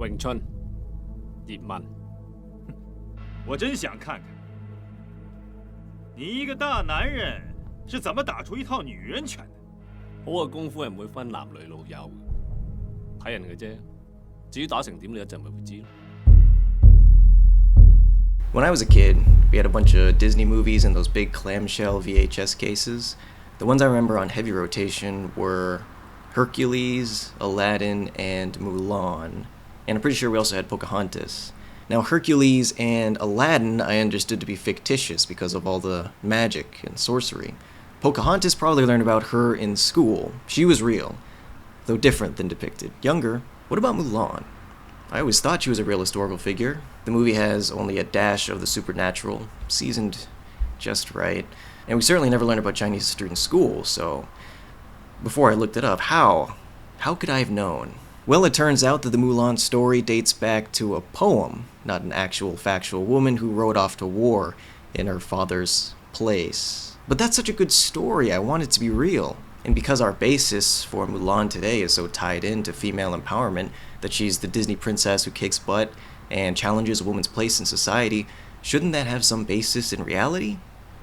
Wing Chun 葉問。我真想看看，你一个大男人是怎么打出一套女人拳的？好嘅功夫係唔會分男女老幼嘅，睇人嘅啫。至於打成點，你一陣咪會知咯。When I was a kid, we had a bunch of Disney movies in those big clamshell VHS cases. The ones I remember on heavy rotation were Hercules, Aladdin, and Mulan. And I'm pretty sure we also had Pocahontas. Now, Hercules and Aladdin I understood to be fictitious because of all the magic and sorcery. Pocahontas probably learned about her in school. She was real, though different than depicted. Younger. What about Mulan? I always thought she was a real historical figure. The movie has only a dash of the supernatural, seasoned just right. And we certainly never learned about Chinese history in school, so before I looked it up, how could I have known? Well, it turns out that the Mulan story dates back to a poem, not an actual factual woman who rode off to war in her father's place. But that's such a good story, I want it to be real. And because our basis for Mulan today is so tied into female empowerment, that she's the Disney princess who kicks butt and challenges a woman's place in society, shouldn't that have some basis in reality?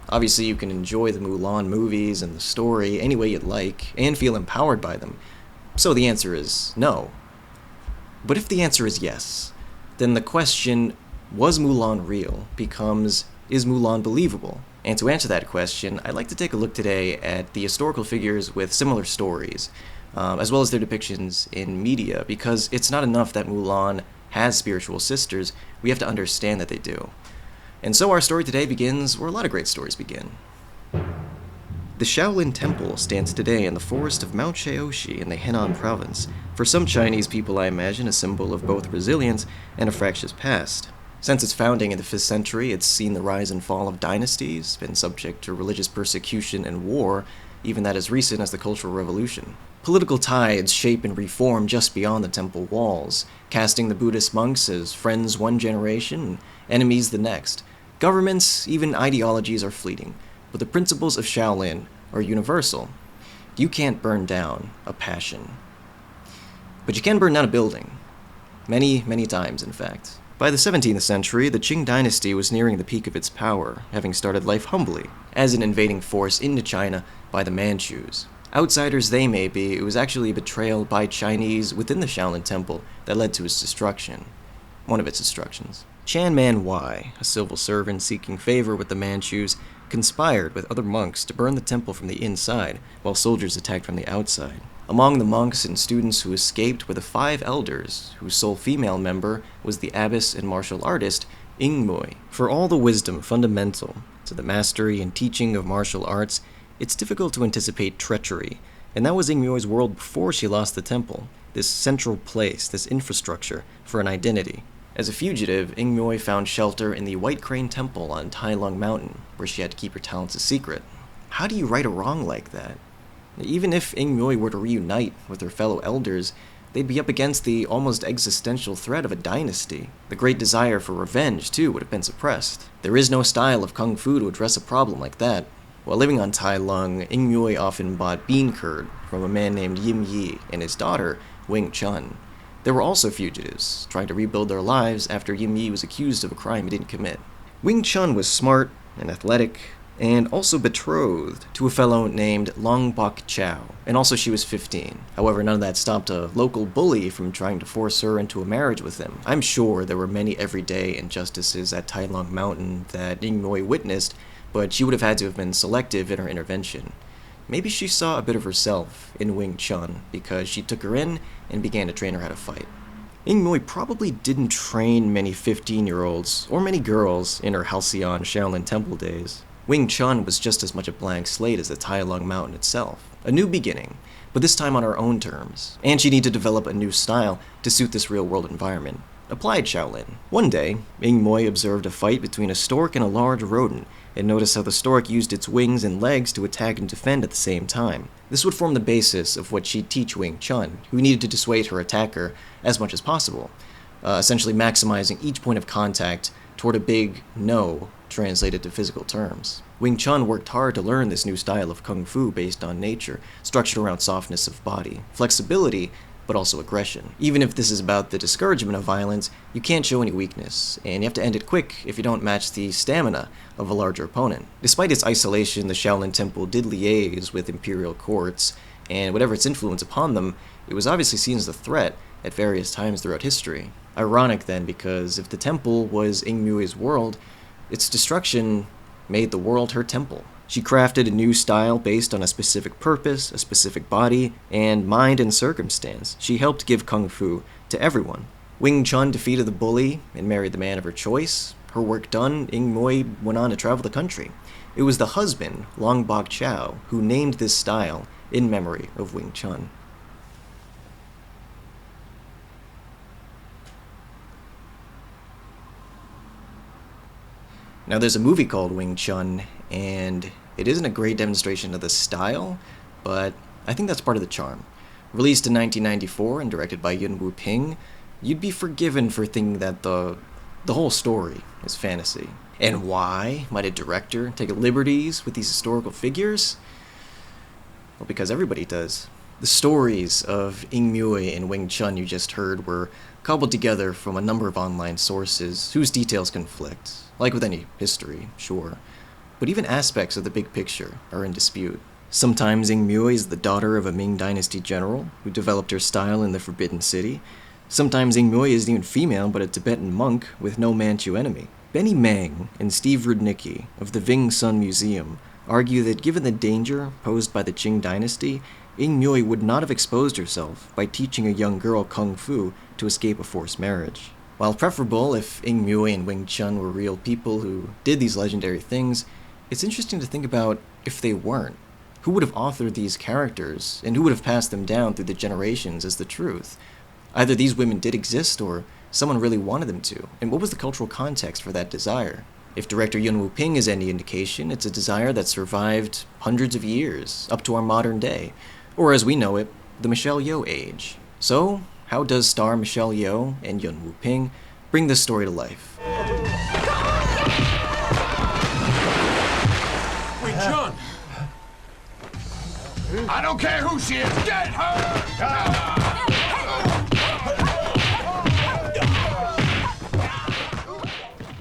Obviously, you can enjoy the Mulan movies and the story any way you'd like, and feel empowered by them. So the answer is no. But if the answer is yes, then the question, was Mulan real, becomes, is Mulan believable? And to answer that question, I'd like to take a look today at the historical figures with similar stories, as well as their depictions in media, because it's not enough that Mulan has spiritual sisters, we have to understand that they do. And so our story today begins where a lot of great stories begin. The Shaolin Temple stands today in the forest of Mount Shaoxi in the Henan province. For some Chinese people, I imagine, a symbol of both resilience and a fractious past. Since its founding in the 5th century, it's seen the rise and fall of dynasties, been subject to religious persecution and war, even that as recent as the Cultural Revolution. Political tides shape and reform just beyond the temple walls, casting the Buddhist monks as friends one generation and enemies the next. Governments, even ideologies, are fleeting, but the principles of Shaolin are universal. You can't burn down a passion. But you can burn down a building. Many, many times, in fact. By the 17th century, the Qing dynasty was nearing the peak of its power, having started life humbly, as an invading force into China by the Manchus. Outsiders they may be, it was actually a betrayal by Chinese within the Shaolin Temple that led to its destruction. One of its destructions. Chan Man Wai, a civil servant seeking favor with the Manchus, conspired with other monks to burn the temple from the inside, while soldiers attacked from the outside. Among the monks and students who escaped were the 5 elders, whose sole female member was the abbess and martial artist, Ying Mui. For all the wisdom fundamental to the mastery and teaching of martial arts, it's difficult to anticipate treachery, and that was Ying Mui's world before she lost the temple, this central place, this infrastructure for an identity. As a fugitive, Ying Mui found shelter in the White Crane Temple on Kar-leung Mountain, where she had to keep her talents a secret. How do you right a wrong like that? Even if Ying Mui were to reunite with her fellow elders, they'd be up against the almost existential threat of a dynasty. The great desire for revenge, too, would have been suppressed. There is no style of kung fu to address a problem like that. While living on Kar-leung, Ying Mui often bought bean curd from a man named Yim Yi and his daughter, Wing Chun. There were also fugitives, trying to rebuild their lives after Yim Yi was accused of a crime he didn't commit. Wing Chun was smart and athletic, and also betrothed to a fellow named Long Bok Chow, and also she was 15. However, none of that stopped a local bully from trying to force her into a marriage with him. I'm sure there were many everyday injustices at Kar-leung Mountain that Ying Mui witnessed, but she would have had to have been selective in her intervention. Maybe she saw a bit of herself in Wing Chun, because she took her in and began to train her how to fight. Ying Mui probably didn't train many 15-year-olds, or many girls, in her halcyon Shaolin Temple days. Wing Chun was just as much a blank slate as the Kar-leung Mountain itself. A new beginning, but this time on her own terms. And she needed to develop a new style to suit this real-world environment. Applied Shaolin. One day, Ying Mui observed a fight between a stork and a large rodent, and noticed how the stork used its wings and legs to attack and defend at the same time. This would form the basis of what she'd teach Wing Chun, who needed to dissuade her attacker as much as possible, essentially maximizing each point of contact toward a big no translated to physical terms. Wing Chun worked hard to learn this new style of kung fu based on nature, structured around softness of body, flexibility, but also aggression. Even if this is about the discouragement of violence, you can't show any weakness, and you have to end it quick if you don't match the stamina of a larger opponent. Despite its isolation, the Shaolin Temple did liaise with imperial courts, and whatever its influence upon them, it was obviously seen as a threat at various times throughout history. Ironic then, because if the temple was Ing Mui's world, its destruction made the world her temple. She crafted a new style based on a specific purpose, a specific body, and mind and circumstance. She helped give kung fu to everyone. Wing Chun defeated the bully and married the man of her choice. Her work done, Ing Mui went on to travel the country. It was the husband, Long Bok Chow, who named this style in memory of Wing Chun. Now, there's a movie called Wing Chun, and it isn't a great demonstration of the style, but I think that's part of the charm. Released in 1994 and directed by Yuen Woo-ping, you'd be forgiven for thinking that the whole story is fantasy. And why might a director take liberties with these historical figures? Well, because everybody does. The stories of Ing Mui and Wing Chun you just heard were cobbled together from a number of online sources whose details conflict, like with any history, sure. But even aspects of the big picture are in dispute. Sometimes Ing Mui is the daughter of a Ming Dynasty general who developed her style in the Forbidden City. Sometimes Ing Mui isn't even female but a Tibetan monk with no Manchu enemy. Benny Mang and Steve Rudnicki of the Ving Sun Museum argue that given the danger posed by the Qing Dynasty, Ing Mui would not have exposed herself by teaching a young girl kung fu to escape a forced marriage. While preferable if Ing Mui and Wing Chun were real people who did these legendary things, it's interesting to think about if they weren't. Who would have authored these characters, and who would have passed them down through the generations as the truth? Either these women did exist, or someone really wanted them to, and what was the cultural context for that desire? If director Yuen Woo-ping is any indication, it's a desire that survived hundreds of years, up to our modern day, or as we know it, the Michelle Yeoh age. So, how does star Michelle Yeoh and Yuen Woo-ping bring this story to life? Wing Chun! I don't care who she is, get her!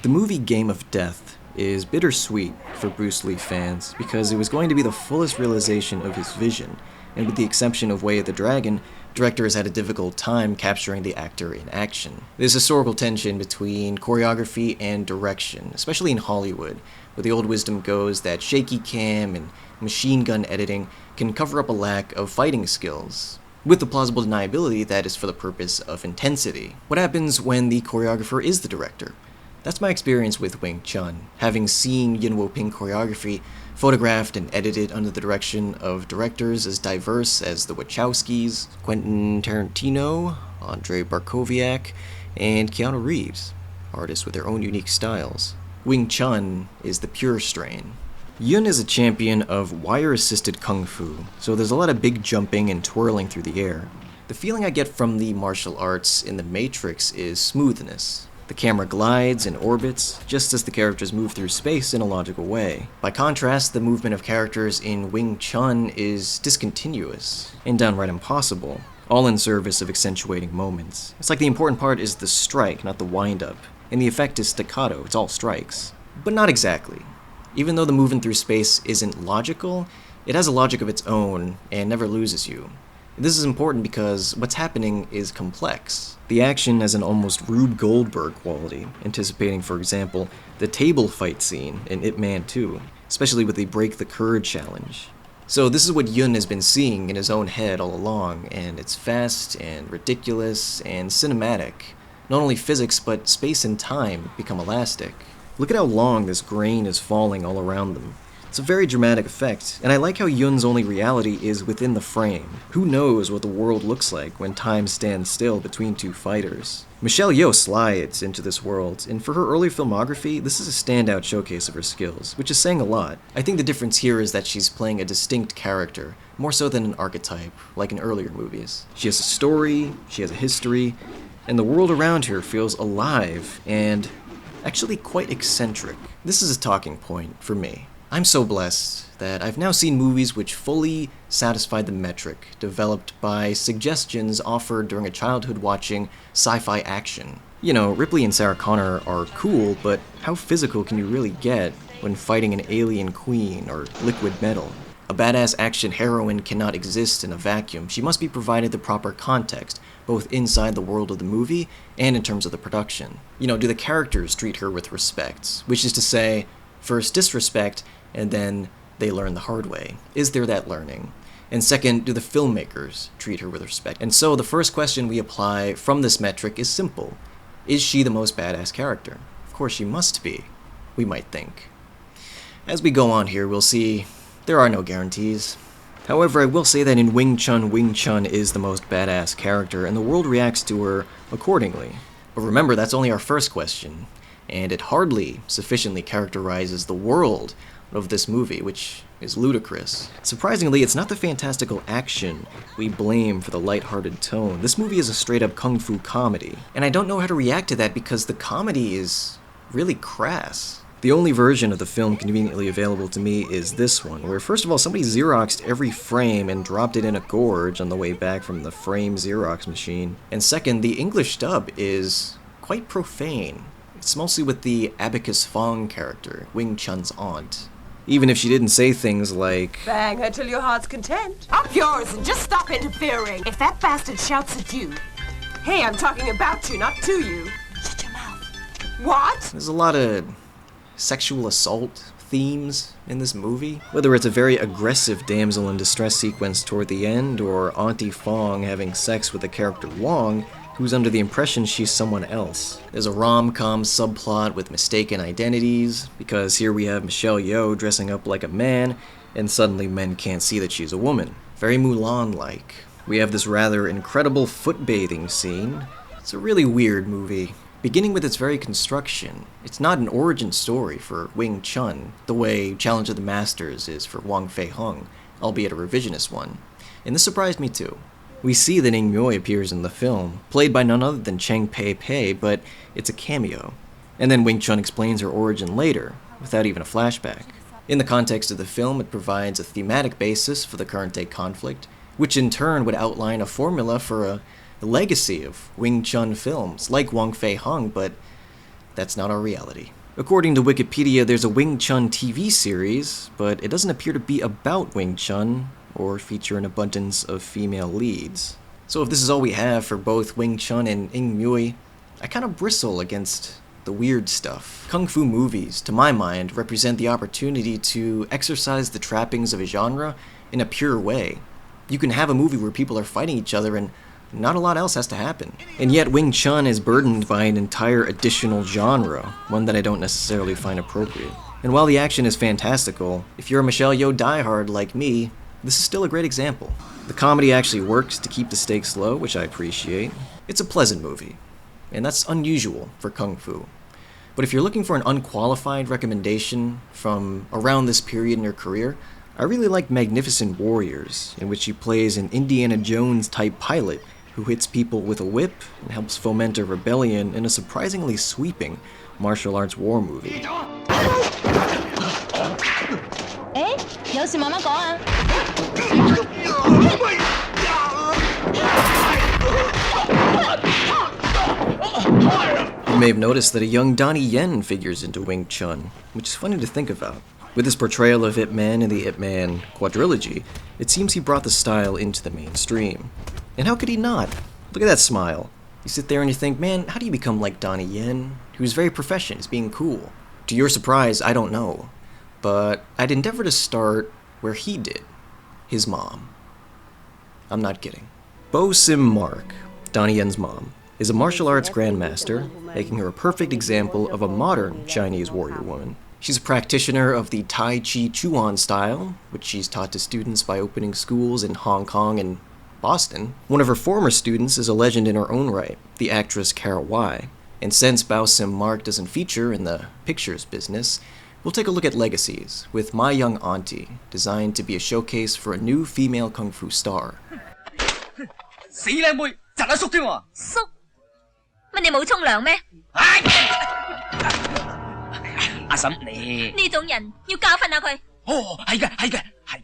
The movie Game of Death is bittersweet for Bruce Lee fans because it was going to be the fullest realization of his vision, and with the exception of Way of the Dragon, director has had a difficult time capturing the actor in action. There's historical tension between choreography and direction, especially in Hollywood, where the old wisdom goes that shaky cam and machine gun editing can cover up a lack of fighting skills, with the plausible deniability that is for the purpose of intensity. What happens when the choreographer is the director? That's my experience with Wing Chun, having seen Yuen Woo-ping choreography photographed and edited under the direction of directors as diverse as the Wachowskis, Quentin Tarantino, Andrei Barkoviak, and Keanu Reeves, artists with their own unique styles. Wing Chun is the pure strain. Yuen is a champion of wire-assisted kung fu, so there's a lot of big jumping and twirling through the air. The feeling I get from the martial arts in The Matrix is smoothness. The camera glides and orbits, just as the characters move through space in a logical way. By contrast, the movement of characters in Wing Chun is discontinuous and downright impossible, all in service of accentuating moments. It's like the important part is the strike, not the wind-up, and the effect is staccato, it's all strikes. But not exactly. Even though the movement through space isn't logical, it has a logic of its own and never loses you. This is important because what's happening is complex. The action has an almost Rube Goldberg quality, anticipating, for example, the table fight scene in Ip Man 2, especially with the Break the Curd challenge. So this is what Yuen has been seeing in his own head all along, and it's fast and ridiculous and cinematic. Not only physics, but space and time become elastic. Look at how long this grain is falling all around them. It's a very dramatic effect, and I like how Yun's only reality is within the frame. Who knows what the world looks like when time stands still between two fighters? Michelle Yeoh slides into this world, and for her early filmography, this is a standout showcase of her skills, which is saying a lot. I think the difference here is that she's playing a distinct character, more so than an archetype, like in earlier movies. She has a story, she has a history, and the world around her feels alive and actually quite eccentric. This is a talking point for me. I'm so blessed that I've now seen movies which fully satisfy the metric developed by suggestions offered during a childhood watching sci-fi action. You know, Ripley and Sarah Connor are cool, but how physical can you really get when fighting an alien queen or liquid metal? A badass action heroine cannot exist in a vacuum. She must be provided the proper context, both inside the world of the movie and in terms of the production. You know, do the characters treat her with respect? Which is to say, first disrespect, and then they learn the hard way. Is there that learning? And second, do the filmmakers treat her with respect? And so the first question we apply from this metric is simple. Is she the most badass character? Of course she must be, we might think. As we go on here, we'll see there are no guarantees. However, I will say that in Wing Chun is the most badass character, and the world reacts to her accordingly. But remember, that's only our first question, and it hardly sufficiently characterizes the world of this movie, which is ludicrous. Surprisingly, it's not the fantastical action we blame for the lighthearted tone. This movie is a straight-up kung fu comedy, and I don't know how to react to that because the comedy is really crass. The only version of the film conveniently available to me is this one, where first of all somebody Xeroxed every frame and dropped it in a gorge on the way back from the frame Xerox machine. And second, the English dub is quite profane. It's mostly with the Abacus Fong character, Wing Chun's aunt. Even if she didn't say things like, "Bang her till your heart's content." Up yours and just stop interfering. If that bastard shouts at you, hey, I'm talking about you, not to you. Shut your mouth. What? There's a lot of sexual assault themes in this movie. Whether it's a very aggressive damsel in distress sequence toward the end, or Auntie Fong having sex with the character Wong, who's under the impression she's someone else. There's a rom-com subplot with mistaken identities, because here we have Michelle Yeoh dressing up like a man, and suddenly men can't see that she's a woman. Very Mulan-like. We have this rather incredible foot-bathing scene. It's a really weird movie. Beginning with its very construction, it's not an origin story for Wing Chun, the way Challenge of the Masters is for Wang Fei-hung, albeit a revisionist one. And this surprised me too. We see that Ing Mui appears in the film, played by none other than Cheng Pei, but it's a cameo. And then Wing Chun explains her origin later, without even a flashback. In the context of the film, it provides a thematic basis for the current-day conflict, which in turn would outline a formula for the legacy of Wing Chun films, like Wang Fei-hung, but that's not our reality. According to Wikipedia, there's a Wing Chun TV series, but it doesn't appear to be about Wing Chun, or feature an abundance of female leads. So if this is all we have for both Wing Chun and Ing Mui, I kind of bristle against the weird stuff. Kung fu movies, to my mind, represent the opportunity to exercise the trappings of a genre in a pure way. You can have a movie where people are fighting each other and not a lot else has to happen. And yet Wing Chun is burdened by an entire additional genre, one that I don't necessarily find appropriate. And while the action is fantastical, if you're a Michelle Yeoh diehard like me, this is still a great example. The comedy actually works to keep the stakes low, which I appreciate. It's a pleasant movie, and that's unusual for Kung Fu. But if you're looking for an unqualified recommendation from around this period in your career, I really like Magnificent Warriors, in which he plays an Indiana Jones-type pilot who hits people with a whip and helps foment a rebellion in a surprisingly sweeping martial arts war movie. You may have noticed that a young Donnie Yen figures into Wing Chun, which is funny to think about. With his portrayal of Ip Man in the Ip Man quadrilogy, it seems he brought the style into the mainstream. And how could he not? Look at that smile. You sit there and you think, man, how do you become like Donnie Yen, who's very professional, is being cool? To your surprise, I don't know. But I'd endeavor to start where he did. His mom. I'm not kidding. Bo Sim Mark, Donnie Yen's mom, is a martial arts grandmaster, making her a perfect example of a modern Chinese warrior woman. She's a practitioner of the Tai Chi Chuan style, which she's taught to students by opening schools in Hong Kong and Boston. One of her former students is a legend in her own right, the actress Cara Wai. And since Bao Sim Mark doesn't feature in the pictures business, we'll take a look at legacies with My Young Auntie, designed to be a showcase for a new female kung fu star. 死靚妹，窒得縮添喎！縮？乜你冇沖涼咩？阿嬸你。呢種人要教訓下佢。哦，係嘅，係嘅，係嘅。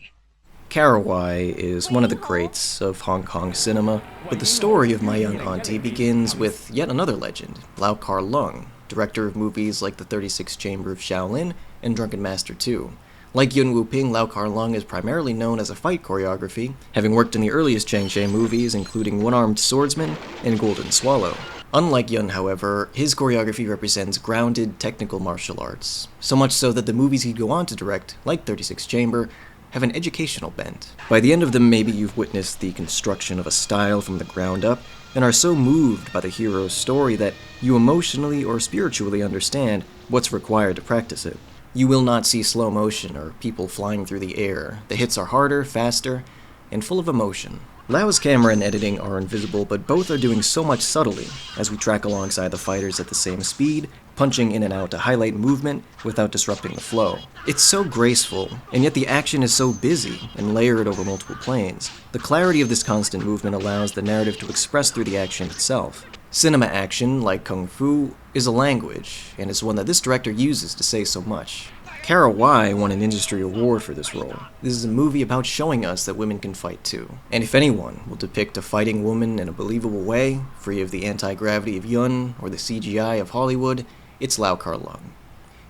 Kar-leung is one of the greats of Hong Kong cinema, but the story of My Young Auntie begins with yet another legend, Kar-leung, director of movies like The 36th Chamber of Shaolin and Drunken Master 2. Like Yuen Woo-ping, Kar-leung is primarily known as a fight choreography, having worked in the earliest Chang Shi movies, including One-Armed Swordsman and Golden Swallow. Unlike Yun, however, his choreography represents grounded technical martial arts, so much so that the movies he'd go on to direct, like 36th Chamber, have an educational bent. By the end of them, maybe you've witnessed the construction of a style from the ground up, and are so moved by the hero's story that you emotionally or spiritually understand what's required to practice it. You will not see slow motion or people flying through the air. The hits are harder, faster, and full of emotion. Lau's camera and editing are invisible, but both are doing so much subtly as we track alongside the fighters at the same speed, punching in and out to highlight movement without disrupting the flow. It's so graceful, and yet the action is so busy and layered over multiple planes. The clarity of this constant movement allows the narrative to express through the action itself. Cinema action, like Kung Fu, is a language, and it's one that this director uses to say so much. Kar-leung won an industry award for this role. This is a movie about showing us that women can fight too. And if anyone will depict a fighting woman in a believable way, free of the anti-gravity of Yun or the CGI of Hollywood, it's Kar-leung.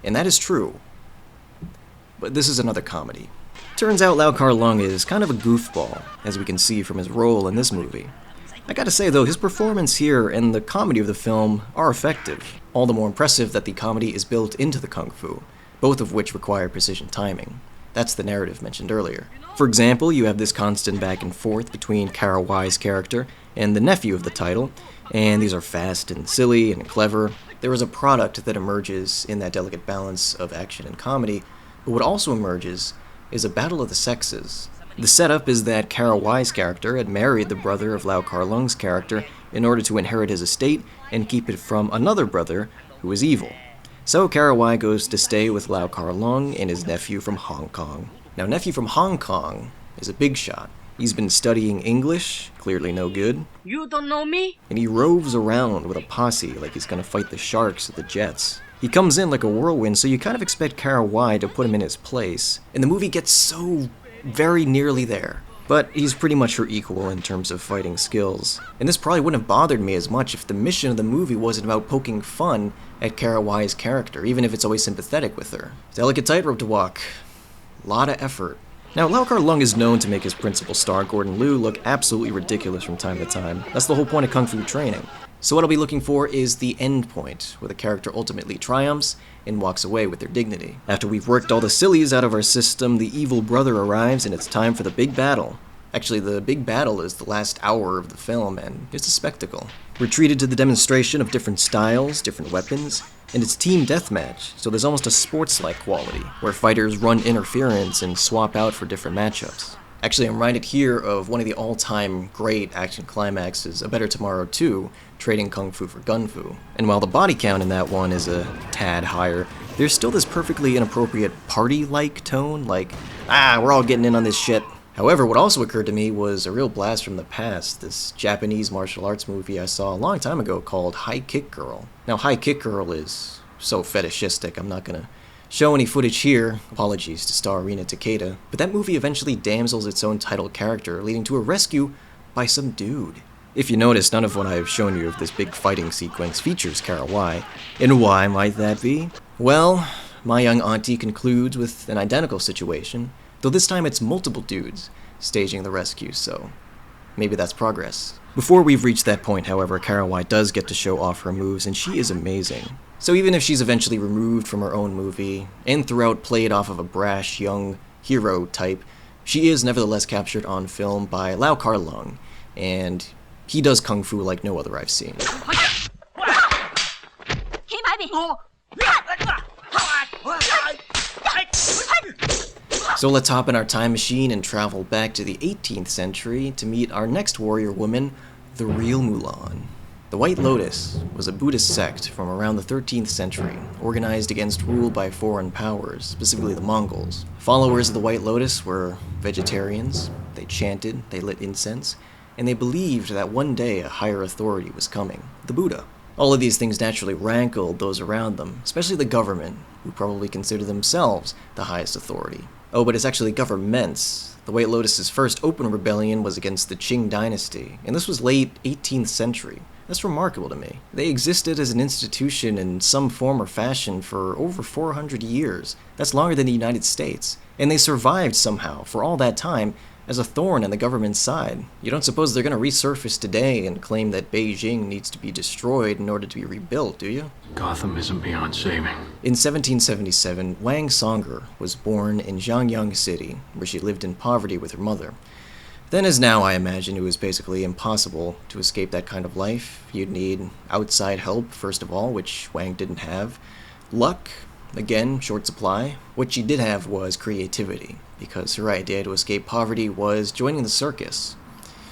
And that is true. But this is another comedy. Turns out Kar-leung is kind of a goofball, as we can see from his role in this movie. I gotta say though, his performance here and the comedy of the film are effective. All the more impressive that the comedy is built into the Kung Fu, both of which require precision timing. That's the narrative mentioned earlier. For example, you have this constant back and forth between Kar-leung's character and the nephew of the title, and these are fast and silly and clever. There is a product that emerges in that delicate balance of action and comedy, but what also emerges is a battle of the sexes. The setup is that Kar-leung's character had married the brother of Kar-leung's character in order to inherit his estate and keep it from another brother who is evil. So Kar-leung goes to stay with Kar-leung and his nephew from Hong Kong. Now, nephew from Hong Kong is a big shot. He's been studying English, clearly no good. You don't know me? And he roves around with a posse like he's gonna fight the sharks at the Jets. He comes in like a whirlwind, so you kind of expect Kar-leung to put him in his place, and the movie gets so very nearly there. But he's pretty much her equal in terms of fighting skills. And this probably wouldn't have bothered me as much if the mission of the movie wasn't about poking fun at Kar-leung's character, even if it's always sympathetic with her. Delicate tightrope to walk. Lot of effort. Now, Kar-leung is known to make his principal star, Gordon Liu, look absolutely ridiculous from time to time. That's the whole point of Kung Fu training. So what I'll be looking for is the end point, where the character ultimately triumphs and walks away with their dignity. After we've worked all the sillies out of our system, the evil brother arrives and it's time for the big battle. Actually, the big battle is the last hour of the film, and it's a spectacle. We're treated to the demonstration of different styles, different weapons, and it's team deathmatch, so there's almost a sports-like quality, where fighters run interference and swap out for different matchups. Actually, I'm reminded here of one of the all-time great action climaxes, A Better Tomorrow 2, trading Kung Fu for Gun Fu. And while the body count in that one is a tad higher, there's still this perfectly inappropriate party-like tone, like, we're all getting in on this shit. However, what also occurred to me was a real blast from the past, this Japanese martial arts movie I saw a long time ago called High Kick Girl. Now, High Kick Girl is so fetishistic, I'm not gonna show any footage here, apologies to star Rina Takeda, but that movie eventually damsels its own title character, leading to a rescue by some dude. If you notice, none of what I've shown you of this big fighting sequence features Kar-leung. And why might that be? Well, My Young Auntie concludes with an identical situation, though this time it's multiple dudes staging the rescue, so maybe that's progress. Before we've reached that point, however, Kar-leung does get to show off her moves, and she is amazing. So even if she's eventually removed from her own movie, and throughout played off of a brash, young hero type, she is nevertheless captured on film by Kar-leung, and he does kung fu like no other I've seen. So let's hop in our time machine and travel back to the 18th century to meet our next warrior woman, the real Mulan. The White Lotus was a Buddhist sect from around the 13th century, organized against rule by foreign powers, specifically the Mongols. Followers of the White Lotus were vegetarians, they chanted, they lit incense, and they believed that one day a higher authority was coming, the Buddha. All of these things naturally rankled those around them, especially the government, who probably consider themselves the highest authority. Oh, but it's actually governments. The White Lotus's first open rebellion was against the Qing dynasty, and this was late 18th century. That's remarkable to me. They existed as an institution in some form or fashion for over 400 years. That's longer than the United States. And they survived somehow, for all that time, as a thorn in the government's side. You don't suppose they're going to resurface today and claim that Beijing needs to be destroyed in order to be rebuilt, do you? Gotham isn't beyond saving. In 1777, Wang Songer was born in Jiangyang City, where she lived in poverty with her mother. Then as now, I imagine it was basically impossible to escape that kind of life. You'd need outside help, first of all, which Wang didn't have. Luck, again, short supply. What she did have was creativity, because her idea to escape poverty was joining the circus.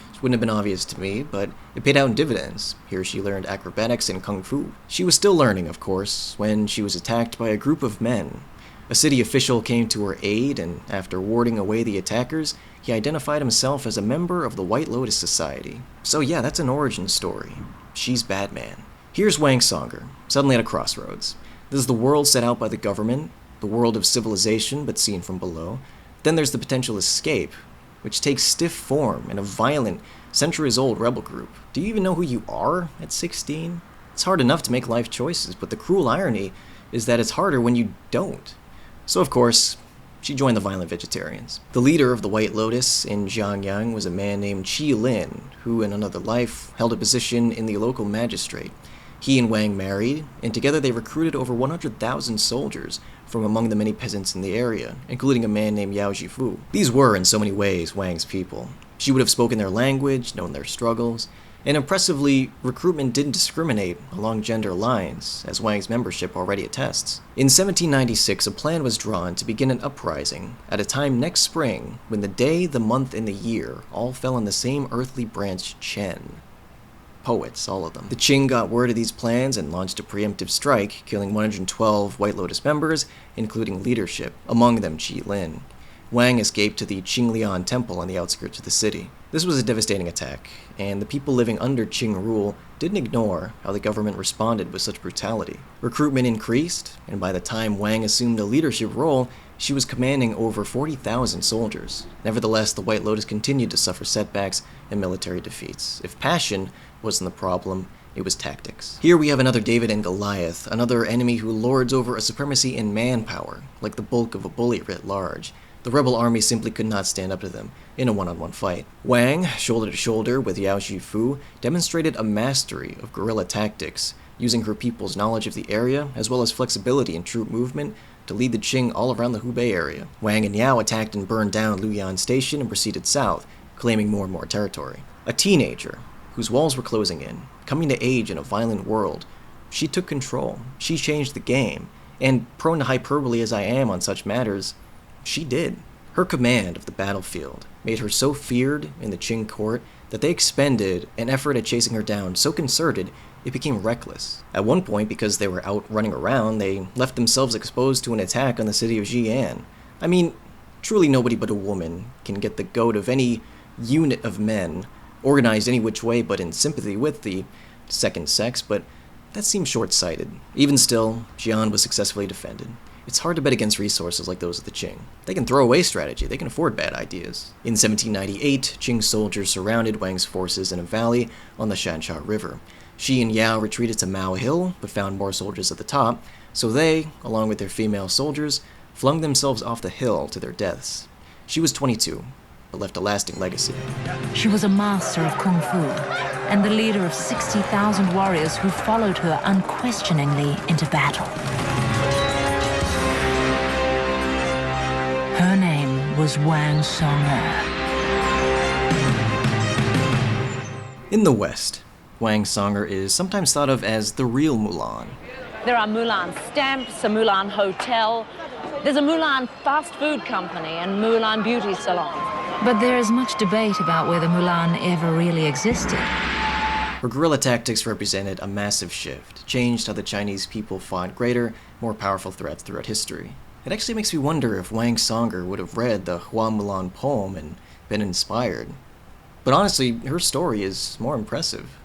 This wouldn't have been obvious to me, but it paid out in dividends. Here she learned acrobatics and kung fu. She was still learning, of course, when she was attacked by a group of men. A city official came to her aid, and after warding away the attackers, he identified himself as a member of the White Lotus Society. So yeah, that's an origin story. She's Batman. Here's Wang Songer, suddenly at a crossroads. This is the world set out by the government, the world of civilization but seen from below. Then there's the potential escape, which takes stiff form in a violent, centuries-old rebel group. Do you even know who you are at 16? It's hard enough to make life choices, but the cruel irony is that it's harder when you don't. So of course, she joined the violent vegetarians. The leader of the White Lotus in Jiangyang was a man named Qi Lin, who in another life held a position in the local magistrate. He and Wang married, and together they recruited over 100,000 soldiers from among the many peasants in the area, including a man named Yao Jifu. These were, in so many ways, Wang's people. She would have spoken their language, known their struggles, and impressively, recruitment didn't discriminate along gender lines, as Wang's membership already attests. In 1796, a plan was drawn to begin an uprising at a time next spring when the day, the month, and the year all fell in the same earthly branch Chen. Poets, all of them. The Qing got word of these plans and launched a preemptive strike, killing 112 White Lotus members, including leadership, among them Qi Lin. Wang escaped to the Qinglian Temple on the outskirts of the city. This was a devastating attack, and the people living under Qing rule didn't ignore how the government responded with such brutality. Recruitment increased, and by the time Wang assumed a leadership role, she was commanding over 40,000 soldiers. Nevertheless, the White Lotus continued to suffer setbacks and military defeats. If passion wasn't the problem, it was tactics. Here we have another David and Goliath, another enemy who lords over a supremacy in manpower, like the bulk of a bully writ large. The rebel army simply could not stand up to them in a one-on-one fight. Wang, shoulder to shoulder with Yao Jifu, demonstrated a mastery of guerrilla tactics, using her people's knowledge of the area, as well as flexibility in troop movement, to lead the Qing all around the Hubei area. Wang and Yao attacked and burned down Luyan Station and proceeded south, claiming more and more territory. A teenager, whose walls were closing in, coming to age in a violent world, she took control. She changed the game, and prone to hyperbole as I am on such matters, she did. Her command of the battlefield made her so feared in the Qing court that they expended an effort at chasing her down so concerted it became reckless. At one point, because they were out running around, they left themselves exposed to an attack on the city of Xi'an. I mean, truly nobody but a woman can get the goat of any unit of men, organized any which way but in sympathy with the second sex, but that seems short-sighted. Even still, Xi'an was successfully defended. It's hard to bet against resources like those of the Qing. They can throw away strategy, they can afford bad ideas. In 1798, Qing soldiers surrounded Wang's forces in a valley on the Shansha River. She and Yao retreated to Mao Hill, but found more soldiers at the top, so they, along with their female soldiers, flung themselves off the hill to their deaths. She was 22, but left a lasting legacy. She was a master of Kung Fu, and the leader of 60,000 warriors who followed her unquestioningly into battle. Her name was Wang Songer. In the West, Wang Songer is sometimes thought of as the real Mulan. There are Mulan stamps, a Mulan hotel. There's a Mulan fast food company and Mulan beauty salon. But there is much debate about whether Mulan ever really existed. Her guerrilla tactics represented a massive shift, changed how the Chinese people fought greater, more powerful threats throughout history. It actually makes me wonder if Wang Songer would have read the Hua Mulan poem and been inspired. But honestly, her story is more impressive.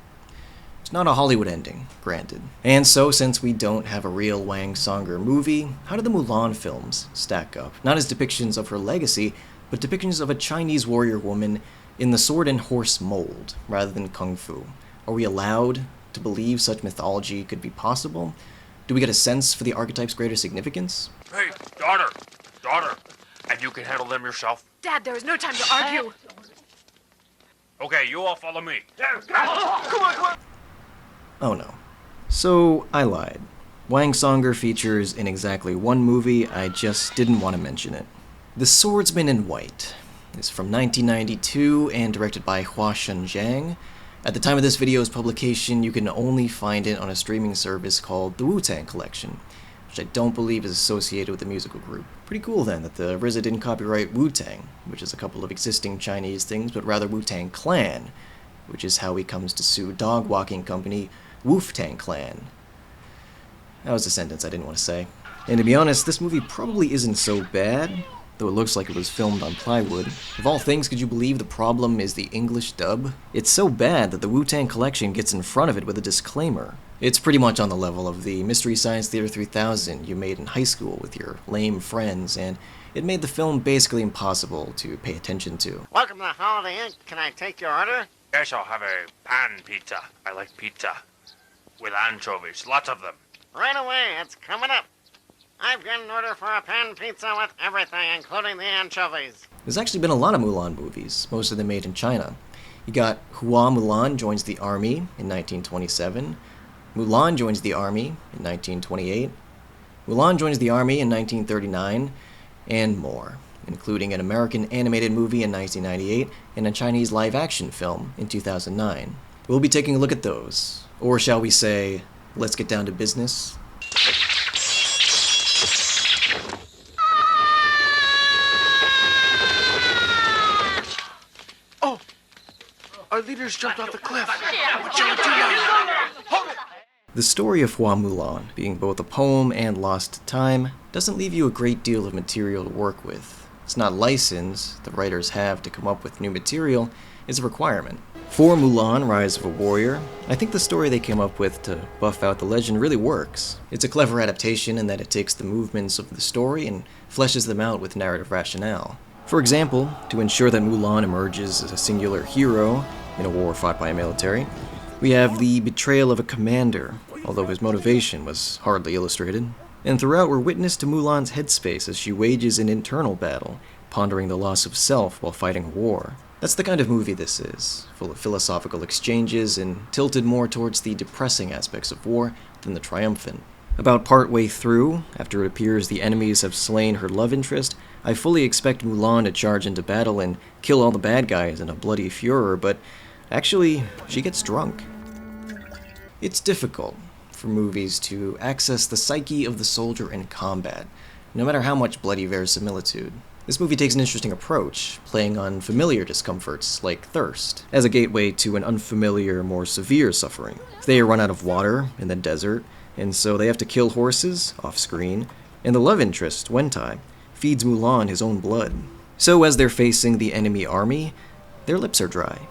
It's not a Hollywood ending, granted. And so, since we don't have a real Wang Songer movie, how do the Mulan films stack up? Not as depictions of her legacy, but depictions of a Chinese warrior woman in the sword and horse mold, rather than kung fu. Are we allowed to believe such mythology could be possible? Do we get a sense for the archetype's greater significance? Hey, daughter! And you can handle them yourself? Dad, there is no time to argue. Okay, you all follow me. Oh no. So, I lied. Wang Songer features in exactly one movie, I just didn't want to mention it. The Swordsman in White is from 1992 and directed by Hua Shenzhang. At the time of this video's publication, you can only find it on a streaming service called the Wu-Tang Collection, which I don't believe is associated with the musical group. Pretty cool then that the RZA didn't copyright Wu-Tang, which is a couple of existing Chinese things, but rather Wu-Tang Clan, which is how he comes to sue dog walking company Woof-Tang Clan. That was a sentence I didn't want to say. And to be honest, this movie probably isn't so bad, though it looks like it was filmed on plywood. Of all things, could you believe the problem is the English dub? It's so bad that the Wu-Tang Collection gets in front of it with a disclaimer. It's pretty much on the level of the Mystery Science Theater 3000 you made in high school with your lame friends, and it made the film basically impossible to pay attention to. Welcome to Holiday Inn. Can I take your order? Yes, I'll have a pan pizza. I like pizza. With anchovies, lots of them. Right away, it's coming up. I've got an order for a pan pizza with everything, including the anchovies. There's actually been a lot of Mulan movies, most of them made in China. You got Hua Mulan joins the army in 1927, Mulan joins the army in 1928, Mulan joins the army in 1939, and more, including an American animated movie in 1998 and a Chinese live-action film in 2009. We'll be taking a look at those. Or shall we say, let's get down to business? Oh! Our leaders jumped off the cliff. What shall we do now? Hold it! The story of Hua Mulan, being both a poem and lost to time, doesn't leave you a great deal of material to work with. It's not license the writers have to come up with new material, it's a requirement. For Mulan, Rise of a Warrior, I think the story they came up with to buff out the legend really works. It's a clever adaptation in that it takes the movements of the story and fleshes them out with narrative rationale. For example, to ensure that Mulan emerges as a singular hero in a war fought by a military, we have the betrayal of a commander, although his motivation was hardly illustrated. And throughout, we're witness to Mulan's headspace as she wages an internal battle, pondering the loss of self while fighting a war. That's the kind of movie this is, full of philosophical exchanges and tilted more towards the depressing aspects of war than the triumphant. About partway through, after it appears the enemies have slain her love interest, I fully expect Mulan to charge into battle and kill all the bad guys in a bloody furor, but actually, she gets drunk. It's difficult for movies to access the psyche of the soldier in combat, no matter how much bloody verisimilitude. This movie takes an interesting approach, playing on familiar discomforts like thirst, as a gateway to an unfamiliar, more severe suffering. They run out of water in the desert, and so they have to kill horses, off-screen, and the love interest, Wentai, feeds Mulan his own blood. So as they're facing the enemy army, their lips are dry.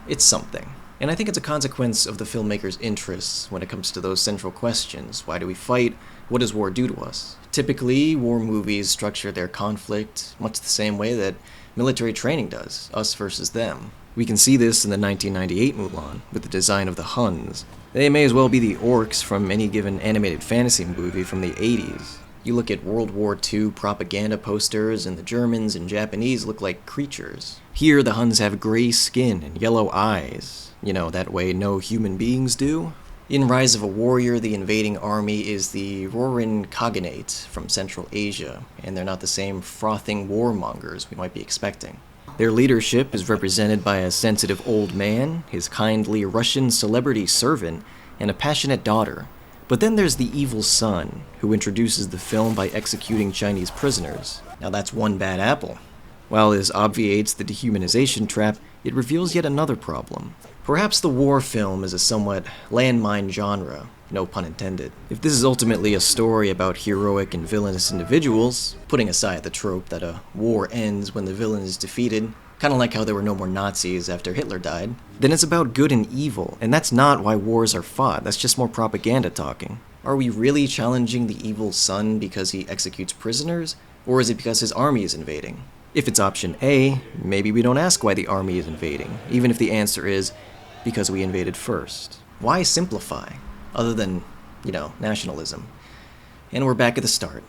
It's something. And I think it's a consequence of the filmmaker's interests when it comes to those central questions. Why do we fight? What does war do to us? Typically, war movies structure their conflict much the same way that military training does, us versus them. We can see this in the 1998 Mulan, with the design of the Huns. They may as well be the orcs from any given animated fantasy movie from the 80s. You look at World War II propaganda posters, and the Germans and Japanese look like creatures. Here, the Huns have gray skin and yellow eyes. You know, that way no human beings do. In Rise of a Warrior, the invading army is the Rorin Khaganate from Central Asia, and they're not the same frothing warmongers we might be expecting. Their leadership is represented by a sensitive old man, his kindly Russian celebrity servant, and a passionate daughter. But then there's the evil son, who introduces the film by executing Chinese prisoners. Now that's one bad apple. While this obviates the dehumanization trap, it reveals yet another problem. Perhaps the war film is a somewhat landmine genre, no pun intended. If this is ultimately a story about heroic and villainous individuals, putting aside the trope that a war ends when the villain is defeated, Kinda like how there were no more Nazis after Hitler died. Then it's about good and evil, and that's not why wars are fought, that's just more propaganda talking. Are we really challenging the evil son because he executes prisoners, or is it because his army is invading? If it's option A, maybe we don't ask why the army is invading, even if the answer is because we invaded first. Why simplify, other than, nationalism? And we're back at the start.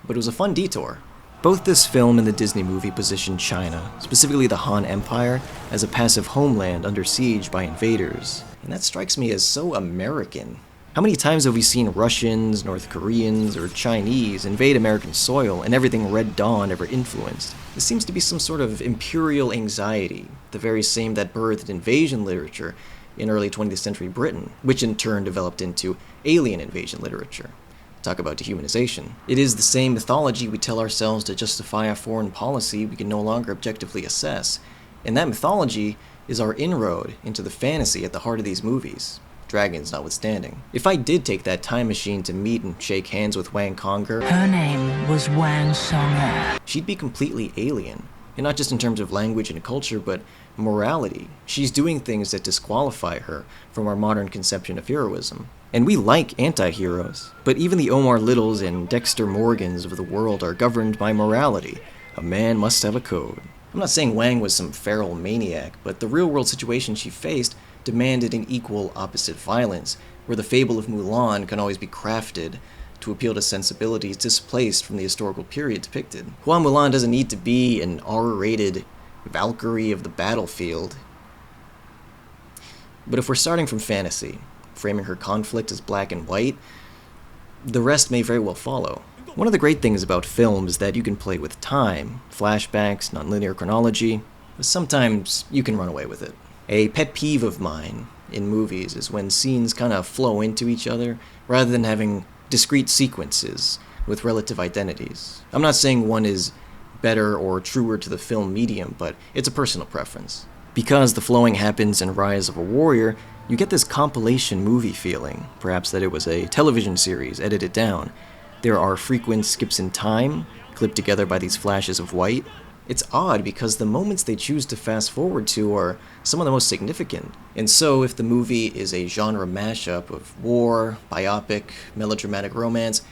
But it was a fun detour. Both this film and the Disney movie position China, specifically the Han Empire, as a passive homeland under siege by invaders. And that strikes me as so American. How many times have we seen Russians, North Koreans, or Chinese invade American soil and everything Red Dawn ever influenced? This seems to be some sort of imperial anxiety, the very same that birthed invasion literature in early 20th century Britain, which in turn developed into alien invasion literature. Talk about dehumanization. It is the same mythology we tell ourselves to justify a foreign policy we can no longer objectively assess, and that mythology is our inroad into the fantasy at the heart of these movies. Dragons notwithstanding. If I did take that time machine to meet and shake hands with Wang Songer, her name was Wang Songer. She'd be completely alien, and not just in terms of language and culture, but morality. She's doing things that disqualify her from our modern conception of heroism. And we like anti-heroes, but even the Omar Littles and Dexter Morgans of the world are governed by morality. A man must have a code. I'm not saying Wang was some feral maniac, but the real-world situation she faced demanded an equal opposite violence, where the fable of Mulan can always be crafted to appeal to sensibilities displaced from the historical period depicted. Hua Mulan doesn't need to be an R-rated Valkyrie of the battlefield. But if we're starting from fantasy, framing her conflict as black and white, the rest may very well follow. One of the great things about film is that you can play with time, flashbacks, nonlinear chronology, but sometimes you can run away with it. A pet peeve of mine in movies is when scenes kind of flow into each other rather than having discrete sequences with relative identities. I'm not saying one is better or truer to the film medium, but it's a personal preference. Because the flowing happens in Rise of a Warrior, you get this compilation movie feeling, perhaps that it was a television series edited down. There are frequent skips in time, clipped together by these flashes of white. It's odd because the moments they choose to fast forward to are some of the most significant. And so if the movie is a genre mashup of war, biopic, melodramatic romance,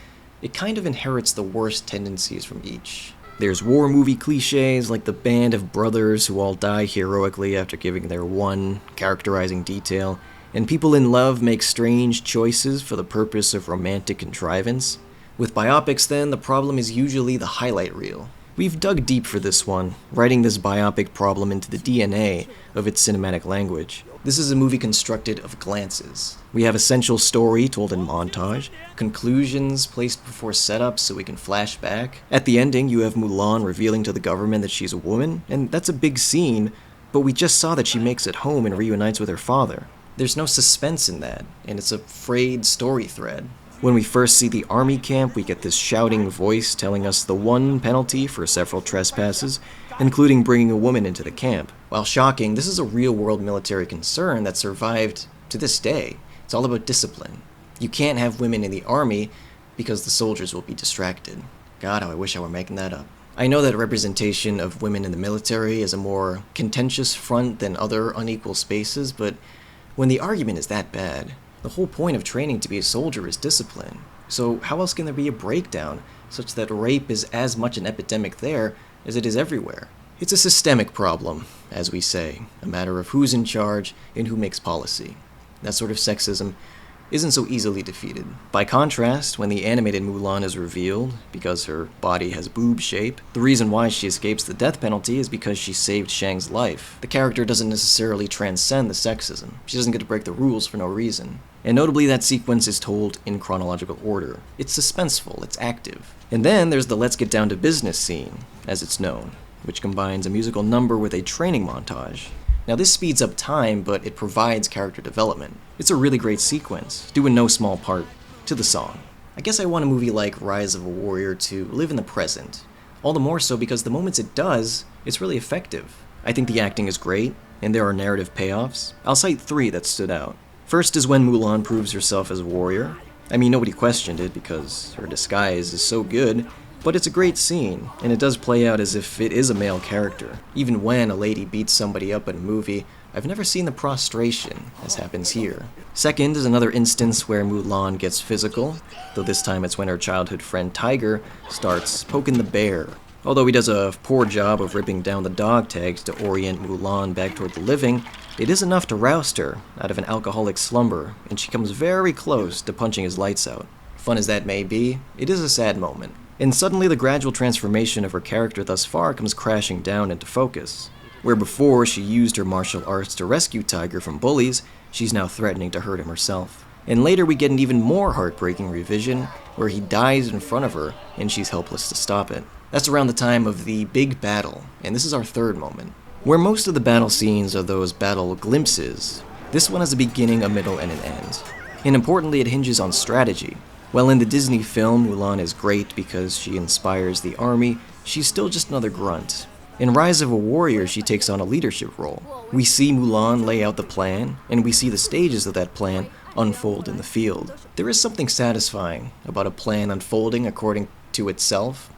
it kind of inherits the worst tendencies from each. There's war movie cliches like the band of brothers who all die heroically after giving their one characterizing detail, and people in love make strange choices for the purpose of romantic contrivance. With biopics then, the problem is usually the highlight reel. We've dug deep for this one, writing this biopic problem into the DNA of its cinematic language. This is a movie constructed of glances. We have essential story told in montage, conclusions placed before setups so we can flash back. At the ending, you have Mulan revealing to the government that she's a woman, and that's a big scene, but we just saw that she makes it home and reunites with her father. There's no suspense in that, and it's a frayed story thread. When we first see the army camp, we get this shouting voice telling us the one penalty for several trespasses, including bringing a woman into the camp. While shocking, this is a real-world military concern that survived to this day. It's all about discipline. You can't have women in the army because the soldiers will be distracted. God, how I wish I were making that up. I know that representation of women in the military is a more contentious front than other unequal spaces, but when the argument is that bad, the whole point of training to be a soldier is discipline. So how else can there be a breakdown such that rape is as much an epidemic there as it is everywhere? It's a systemic problem, as we say, a matter of who's in charge and who makes policy. That sort of sexism isn't so easily defeated. By contrast, when the animated Mulan is revealed, because her body has boob shape, the reason why she escapes the death penalty is because she saved Shang's life. The character doesn't necessarily transcend the sexism. She doesn't get to break the rules for no reason. And notably, that sequence is told in chronological order. It's suspenseful, it's active. And then there's the let's get down to business scene, as it's known, which combines a musical number with a training montage. Now this speeds up time, but it provides character development. It's a really great sequence, due in no small part to the song. I guess I want a movie like Rise of a Warrior to live in the present. All the more so because the moments it does, it's really effective. I think the acting is great, and there are narrative payoffs. I'll cite 3 that stood out. First is when Mulan proves herself as a warrior. I mean, nobody questioned it because her disguise is so good, But it's a great scene, and it does play out as if it is a male character. Even when a lady beats somebody up in a movie, I've never seen the prostration, as happens here. Second is another instance where Mulan gets physical, though this time it's when her childhood friend Tiger starts poking the bear. Although he does a poor job of ripping down the dog tags to orient Mulan back toward the living, it is enough to roust her out of an alcoholic slumber, and she comes very close to punching his lights out. Fun as that may be, it is a sad moment. And suddenly the gradual transformation of her character thus far comes crashing down into focus. Where before she used her martial arts to rescue Tiger from bullies, she's now threatening to hurt him herself. And later we get an even more heartbreaking revision, where he dies in front of her and she's helpless to stop it. That's around the time of the big battle, and this is our third moment. Where most of the battle scenes are those battle glimpses, this one has a beginning, a middle, and an end. And importantly, it hinges on strategy. While in the Disney film, Mulan is great because she inspires the army, she's still just another grunt. In Rise of a Warrior, she takes on a leadership role. We see Mulan lay out the plan, and we see the stages of that plan unfold in the field. There is something satisfying about a plan unfolding according to itself,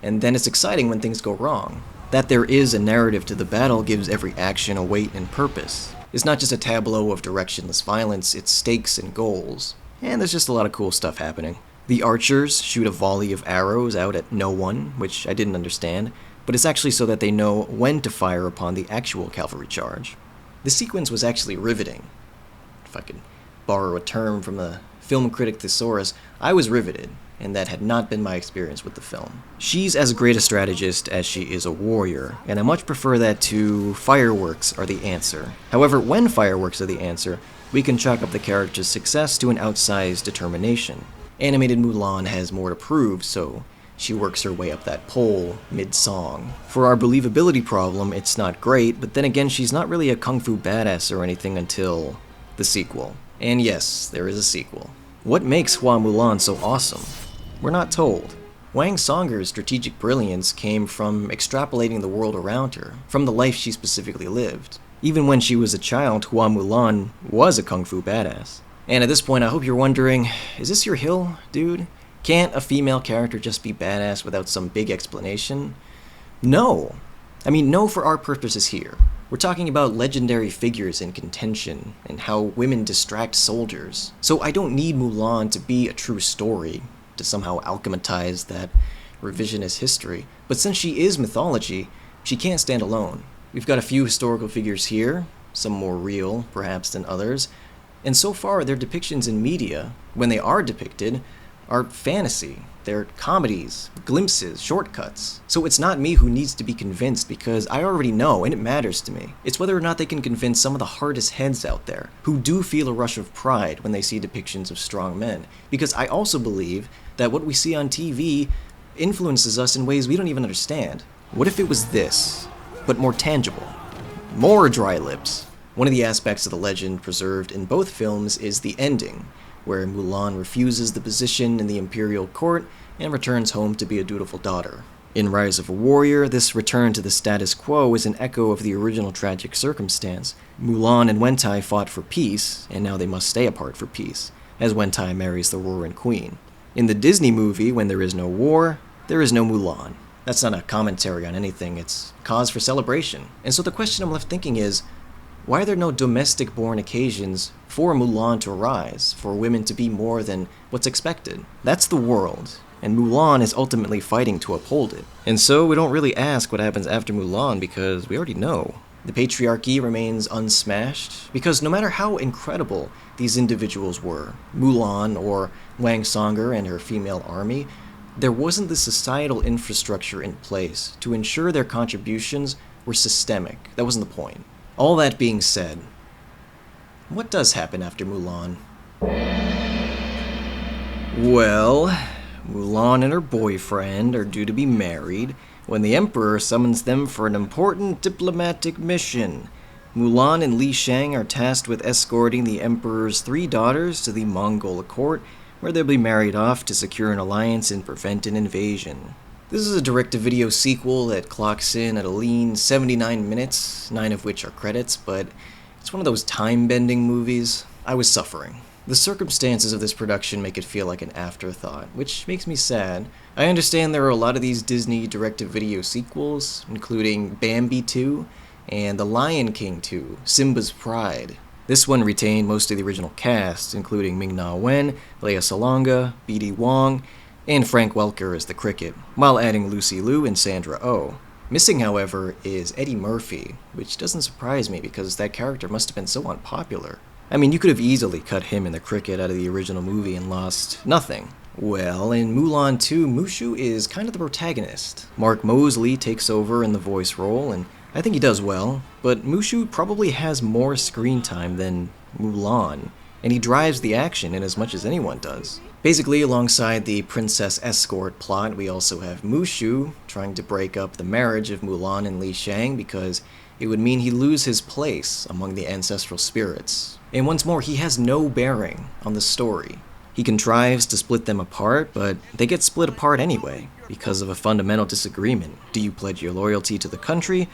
and then it's exciting when things go wrong. That there is a narrative to the battle gives every action a weight and purpose. It's not just a tableau of directionless violence, it's stakes and goals. And there's just a lot of cool stuff happening. The archers shoot a volley of arrows out at no one, which I didn't understand, but it's actually so that they know when to fire upon the actual cavalry charge. The sequence was actually riveting. If I could borrow a term from the film critic Thesaurus, I was riveted, and that had not been my experience with the film. She's as great a strategist as she is a warrior, and I much prefer that to fireworks are the answer. However, when fireworks are the answer, we can chalk up the character's success to an outsized determination. Animated Mulan has more to prove, so she works her way up that pole mid-song. For our believability problem, it's not great, but then again, she's not really a kung fu badass or anything until the sequel. And yes, there is a sequel. What makes Hua Mulan so awesome? We're not told. Wang Songer's strategic brilliance came from extrapolating the world around her, from the life she specifically lived. Even when she was a child, Hua Mulan was a kung fu badass. And at this point, I hope you're wondering, is this your hill, dude? Can't a female character just be badass without some big explanation? No. I mean, no for our purposes here. We're talking about legendary figures in contention, and how women distract soldiers. So I don't need Mulan to be a true story, to somehow alchemize that revisionist history. But since she is mythology, she can't stand alone. We've got a few historical figures here, some more real, perhaps, than others, and so far their depictions in media, when they are depicted, are fantasy. They're comedies, glimpses, shortcuts. So it's not me who needs to be convinced because I already know and it matters to me. It's whether or not they can convince some of the hardest heads out there who do feel a rush of pride when they see depictions of strong men. Because I also believe that what we see on TV influences us in ways we don't even understand. What if it was this, but more tangible? More dry lips. One of the aspects of the legend preserved in both films is the ending, where Mulan refuses the position in the imperial court and returns home to be a dutiful daughter. In Rise of a Warrior, this return to the status quo is an echo of the original tragic circumstance. Mulan and Wentai fought for peace, and now they must stay apart for peace, as Wentai marries the Roaring Queen. In the Disney movie, when there is no war, there is no Mulan. That's not a commentary on anything, it's cause for celebration. And so the question I'm left thinking is, why are there no domestic-born occasions for Mulan to rise, for women to be more than what's expected? That's the world, and Mulan is ultimately fighting to uphold it. And so we don't really ask what happens after Mulan because we already know. The patriarchy remains unsmashed, because no matter how incredible these individuals were, Mulan or Wang Songer and her female army, there wasn't the societal infrastructure in place to ensure their contributions were systemic. That wasn't the point. All that being said, what does happen after Mulan? Well, Mulan and her boyfriend are due to be married when the Emperor summons them for an important diplomatic mission. Mulan and Li Shang are tasked with escorting the Emperor's 3 daughters to the Mongol court, where they'll be married off to secure an alliance and prevent an invasion. This is a direct-to-video sequel that clocks in at a lean 79 minutes, 9 of which are credits, but it's one of those time-bending movies. I was suffering. The circumstances of this production make it feel like an afterthought, which makes me sad. I understand there are a lot of these Disney direct-to-video sequels, including Bambi 2 and The Lion King 2, Simba's Pride. This one retained most of the original cast, including Ming-Na Wen, Lea Salonga, B.D. Wong, and Frank Welker as the Cricket, while adding Lucy Liu and Sandra Oh. Missing, however, is Eddie Murphy, which doesn't surprise me because that character must have been so unpopular. I mean, you could have easily cut him and the Cricket out of the original movie and lost nothing. Well, in Mulan 2, Mushu is kind of the protagonist. Mark Mosley takes over in the voice role, and I think he does well, but Mushu probably has more screen time than Mulan, and he drives the action in as much as anyone does. Basically, alongside the princess escort plot, we also have Mushu trying to break up the marriage of Mulan and Li Shang because it would mean he'd lose his place among the ancestral spirits. And once more, he has no bearing on the story. He contrives to split them apart, but they get split apart anyway, because of a fundamental disagreement. Do you pledge your loyalty to the country,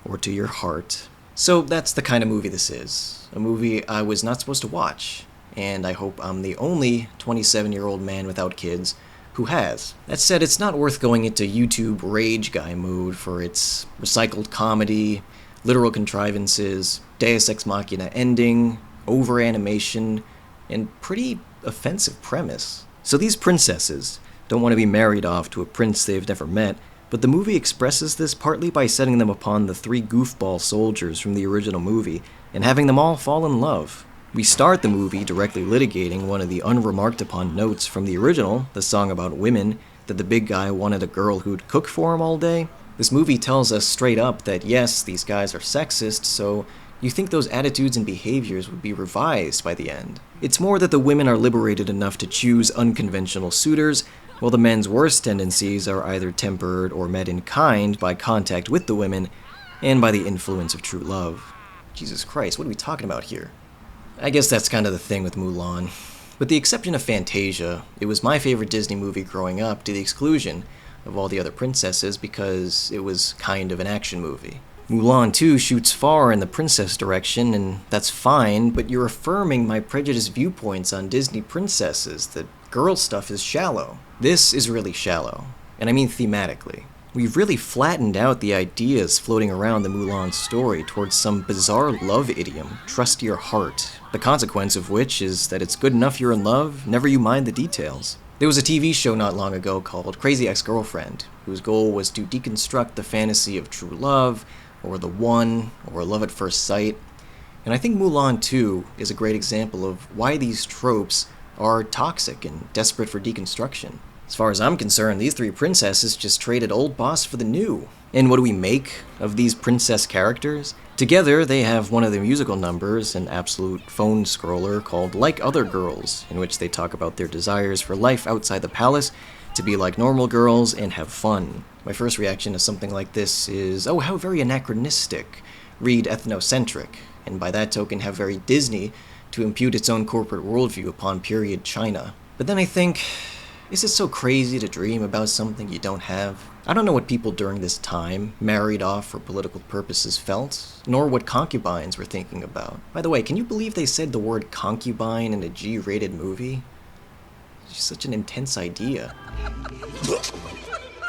or to your heart? So that's the kind of movie this is. A movie I was not supposed to watch, and I hope I'm the only 27-year-old man without kids who has. That said, it's not worth going into YouTube rage guy mode for its recycled comedy, literal contrivances, Deus Ex Machina ending, over-animation, and pretty offensive premise. So these princesses don't want to be married off to a prince they've never met, but the movie expresses this partly by setting them upon the 3 goofball soldiers from the original movie and having them all fall in love. We start the movie directly litigating one of the unremarked upon notes from the original, the song about women, that the big guy wanted a girl who'd cook for him all day. This movie tells us straight up that yes, these guys are sexist, so you think those attitudes and behaviors would be revised by the end. It's more that the women are liberated enough to choose unconventional suitors, while the men's worst tendencies are either tempered or met in kind by contact with the women and by the influence of true love. Jesus Christ, what are we talking about here? I guess that's kind of the thing with Mulan. With the exception of Fantasia, it was my favorite Disney movie growing up to the exclusion of all the other princesses because it was kind of an action movie. Mulan 2 shoots far in the princess direction, and that's fine, but you're affirming my prejudiced viewpoints on Disney princesses, that girl stuff is shallow. This is really shallow, and I mean thematically. We've really flattened out the ideas floating around the Mulan story towards some bizarre love idiom, trust your heart, the consequence of which is that it's good enough you're in love, never you mind the details. There was a TV show not long ago called Crazy Ex-Girlfriend, whose goal was to deconstruct the fantasy of true love, or the one, or love at first sight. And I think Mulan 2 is a great example of why these tropes are toxic and desperate for deconstruction. As far as I'm concerned, these 3 princesses just traded old boss for the new. And what do we make of these princess characters? Together, they have one of the musical numbers, an absolute phone scroller called Like Other Girls, in which they talk about their desires for life outside the palace, to be like normal girls and have fun. My first reaction to something like this is, oh, how very anachronistic, read ethnocentric, and by that token how very Disney to impute its own corporate worldview upon period China. But then I think, is it so crazy to dream about something you don't have? I don't know what people during this time, married off for political purposes, felt, nor what concubines were thinking about. By the way, can you believe they said the word concubine in a G-rated movie? It's just such an intense idea.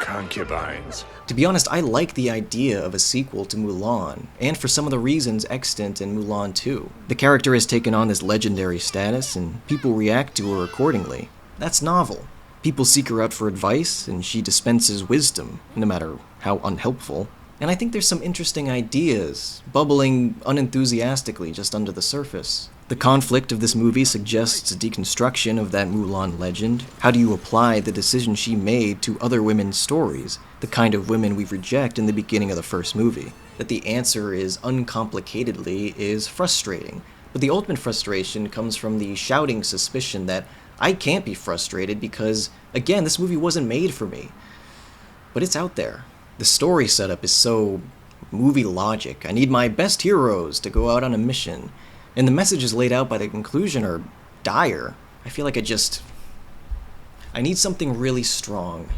Concubines. To be honest, I like the idea of a sequel to Mulan, and for some of the reasons extant in Mulan 2. The character has taken on this legendary status, and people react to her accordingly. That's novel. People seek her out for advice, and she dispenses wisdom, no matter how unhelpful. And I think there's some interesting ideas, bubbling unenthusiastically just under the surface. The conflict of this movie suggests a deconstruction of that Mulan legend. How do you apply the decision she made to other women's stories, the kind of women we reject in the beginning of the first movie? That the answer is uncomplicatedly is frustrating, but the ultimate frustration comes from the shouting suspicion that I can't be frustrated because, again, this movie wasn't made for me. But it's out there. The story setup is so movie logic. I need my best heroes to go out on a mission. And the messages laid out by the conclusion are dire. I feel like I need something really strong.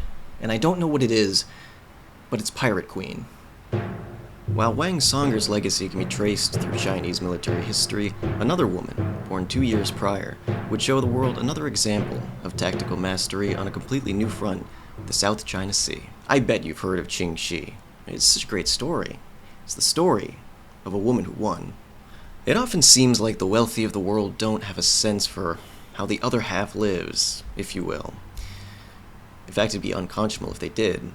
And I don't know what it is, but it's Pirate Queen. While Wang Songer's legacy can be traced through Chinese military history, another woman, born 2 years prior, would show the world another example of tactical mastery on a completely new front, the South China Sea. I bet you've heard of Ching Shi. It's such a great story. It's the story of a woman who won. It often seems like the wealthy of the world don't have a sense for how the other half lives, if you will. In fact, it'd be unconscionable if they did.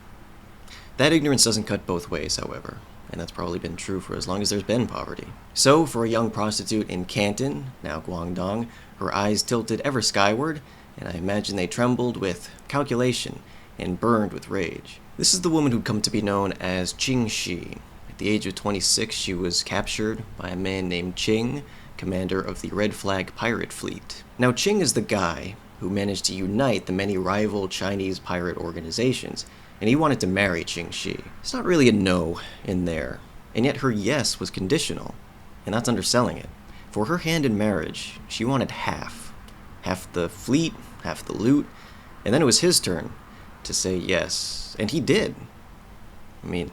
That ignorance doesn't cut both ways, however, and that's probably been true for as long as there's been poverty. So, for a young prostitute in Canton, now Guangdong, her eyes tilted ever skyward, and I imagine they trembled with calculation and burned with rage. This is the woman who'd come to be known as Ching Shi. At the age of 26, she was captured by a man named Ching, commander of the Red Flag pirate fleet. Now, Ching is the guy who managed to unite the many rival Chinese pirate organizations, and he wanted to marry Ching Shi. It's not really a no in there, and yet her yes was conditional, and that's underselling it. For her hand in marriage, she wanted half. Half the fleet, half the loot, and then it was his turn to say yes, and he did. I mean,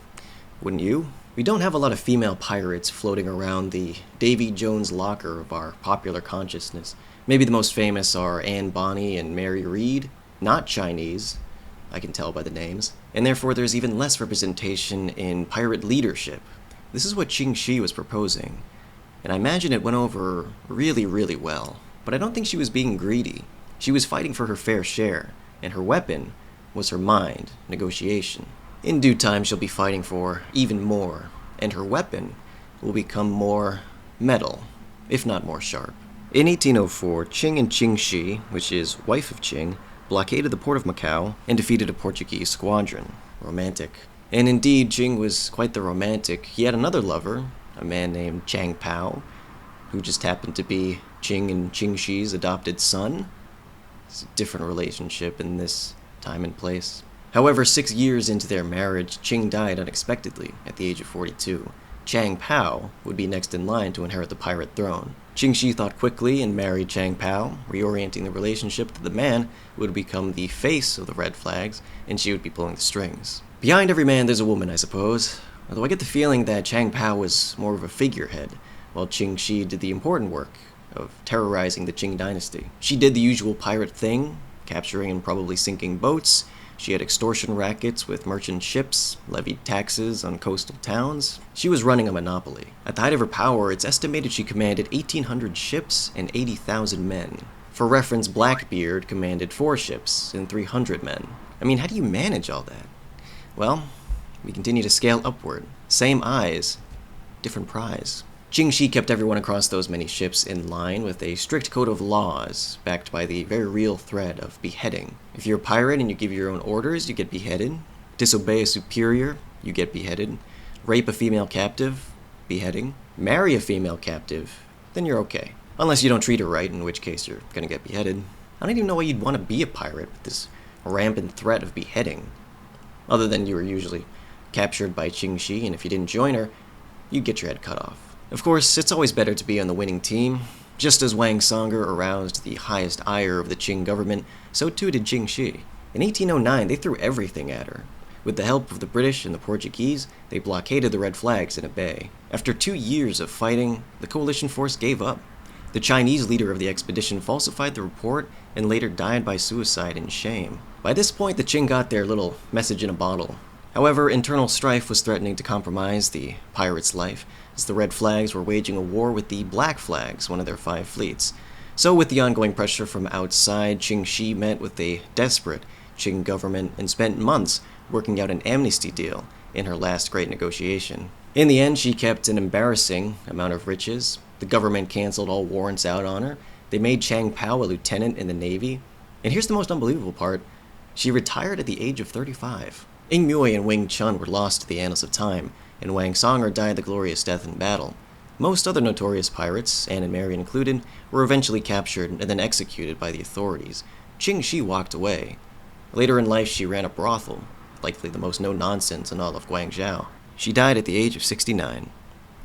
wouldn't you? We don't have a lot of female pirates floating around the Davy Jones locker of our popular consciousness. Maybe the most famous are Anne Bonny and Mary Read, not Chinese, I can tell by the names, and therefore there's even less representation in pirate leadership. This is what Ching Shi was proposing, and I imagine it went over really, really well. But I don't think she was being greedy. She was fighting for her fair share, and her weapon was her mind, negotiation. In due time, she'll be fighting for even more, and her weapon will become more metal, if not more sharp. In 1804, Ching and Ching Shi, which is wife of Ching, blockaded the port of Macau and defeated a Portuguese squadron. Romantic. And indeed, Ching was quite the romantic. He had another lover, a man named Chang Pao, who just happened to be Ching and Ching Shi's adopted son. It's a different relationship in this time and place. However, 6 years into their marriage, Ching died unexpectedly at the age of 42. Chang Pao would be next in line to inherit the pirate throne. Ching Shi thought quickly and married Chang Pao, reorienting the relationship to the man who would become the face of the Red Flags, and she would be pulling the strings. Behind every man there's a woman, I suppose, although I get the feeling that Chang Pao was more of a figurehead, while Ching Shi did the important work of terrorizing the Qing dynasty. She did the usual pirate thing, capturing and probably sinking boats. She had extortion rackets with merchant ships, levied taxes on coastal towns. She was running a monopoly. At the height of her power, it's estimated she commanded 1,800 ships and 80,000 men. For reference, Blackbeard commanded 4 ships and 300 men. I mean, how do you manage all that? Well, we continue to scale upward. Same eyes, different prize. Ching Shi kept everyone across those many ships in line with a strict code of laws, backed by the very real threat of beheading. If you're a pirate and you give your own orders, you get beheaded. Disobey a superior, you get beheaded. Rape a female captive, beheading. Marry a female captive, then you're okay. Unless you don't treat her right, in which case you're gonna get beheaded. I don't even know why you'd want to be a pirate with this rampant threat of beheading. Other than you were usually captured by Ching Shi, and if you didn't join her, you'd get your head cut off. Of course, it's always better to be on the winning team. Just as Wang Songer aroused the highest ire of the Qing government, so too did Ching Shi. In 1809, they threw everything at her. With the help of the British and the Portuguese, they blockaded the Red Flags in a bay. After 2 years of fighting, the coalition force gave up. The Chinese leader of the expedition falsified the report and later died by suicide in shame. By this point, the Qing got their little message in a bottle. However, internal strife was threatening to compromise the pirates' life, as the Red Flags were waging a war with the Black Flags, one of their 5 fleets. So with the ongoing pressure from outside, Ching Shi met with a desperate Qing government and spent months working out an amnesty deal in her last great negotiation. In the end, she kept an embarrassing amount of riches. The government canceled all warrants out on her. They made Chang Pao a lieutenant in the Navy. And here's the most unbelievable part. She retired at the age of 35. Ing Mui and Wing Chun were lost to the annals of time, and Wang Songer died the glorious death in battle. Most other notorious pirates, Anne and Mary included, were eventually captured and then executed by the authorities. Ching Shi walked away. Later in life, she ran a brothel, likely the most no-nonsense in all of Guangzhou. She died at the age of 69.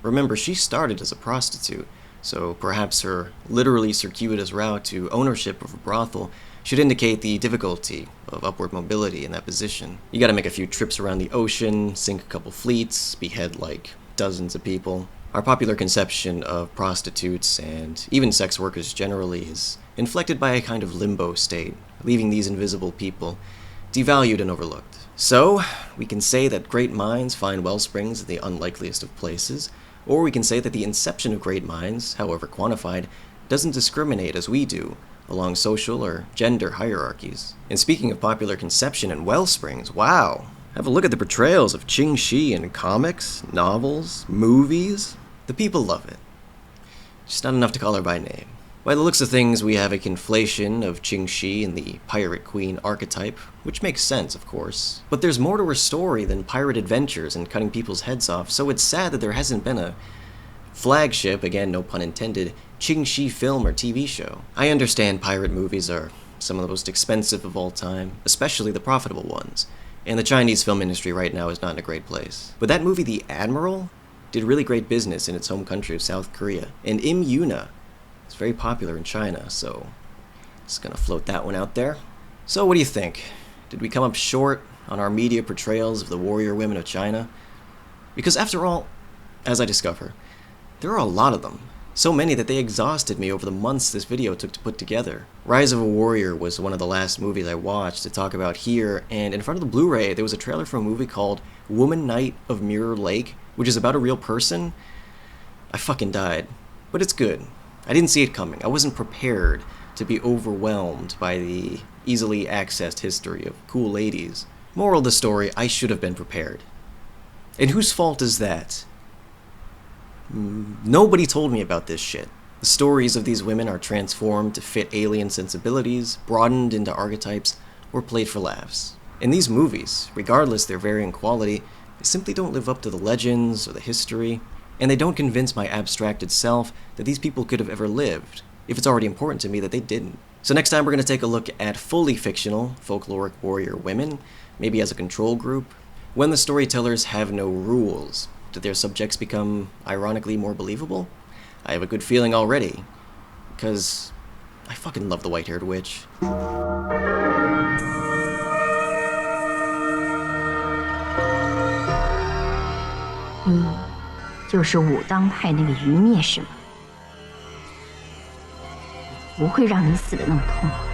Remember, she started as a prostitute, so perhaps her literally circuitous route to ownership of a brothel should indicate the difficulty of upward mobility in that position. You gotta make a few trips around the ocean, sink a couple fleets, behead like dozens of people. Our popular conception of prostitutes and even sex workers generally is inflected by a kind of limbo state, leaving these invisible people devalued and overlooked. So, we can say that great minds find wellsprings in the unlikeliest of places, or we can say that the inception of great minds, however quantified, doesn't discriminate as we do along social or gender hierarchies. And speaking of popular conception and wellsprings, wow! Have a look at the portrayals of Ching Shi in comics, novels, movies. The people love it. Just not enough to call her by name. By the looks of things, we have a conflation of Ching Shi and the pirate queen archetype, which makes sense, of course. But there's more to her story than pirate adventures and cutting people's heads off, so it's sad that there hasn't been a flagship, again no pun intended, Ching Shi film or TV show. I understand pirate movies are some of the most expensive of all time, especially the profitable ones, and the Chinese film industry right now is not in a great place. But that movie, The Admiral, did really great business in its home country of South Korea, and Im Yuna is very popular in China, so just gonna float that one out there. So what do you think? Did we come up short on our media portrayals of the warrior women of China? Because after all, as I discover, there are a lot of them. So many that they exhausted me over the months this video took to put together. Rise of a Warrior was one of the last movies I watched to talk about here, and in front of the Blu-ray there was a trailer for a movie called Woman Knight of Mirror Lake, which is about a real person. I fucking died. But it's good. I didn't see it coming. I wasn't prepared to be overwhelmed by the easily accessed history of cool ladies. Moral of the story, I should have been prepared. And whose fault is that? Nobody told me about this shit. The stories of these women are transformed to fit alien sensibilities, broadened into archetypes, or played for laughs. In these movies, regardless their varying quality, they simply don't live up to the legends or the history, and they don't convince my abstracted self that these people could have ever lived, if it's already important to me that they didn't. So next time we're going to take a look at fully fictional, folkloric warrior women, maybe as a control group. When the storytellers have no rules, do their subjects become, ironically, more believable? I have a good feeling already, because I fucking love the white-haired witch. 你就是武当派那个余灭是吗？不会让你死的那么痛快。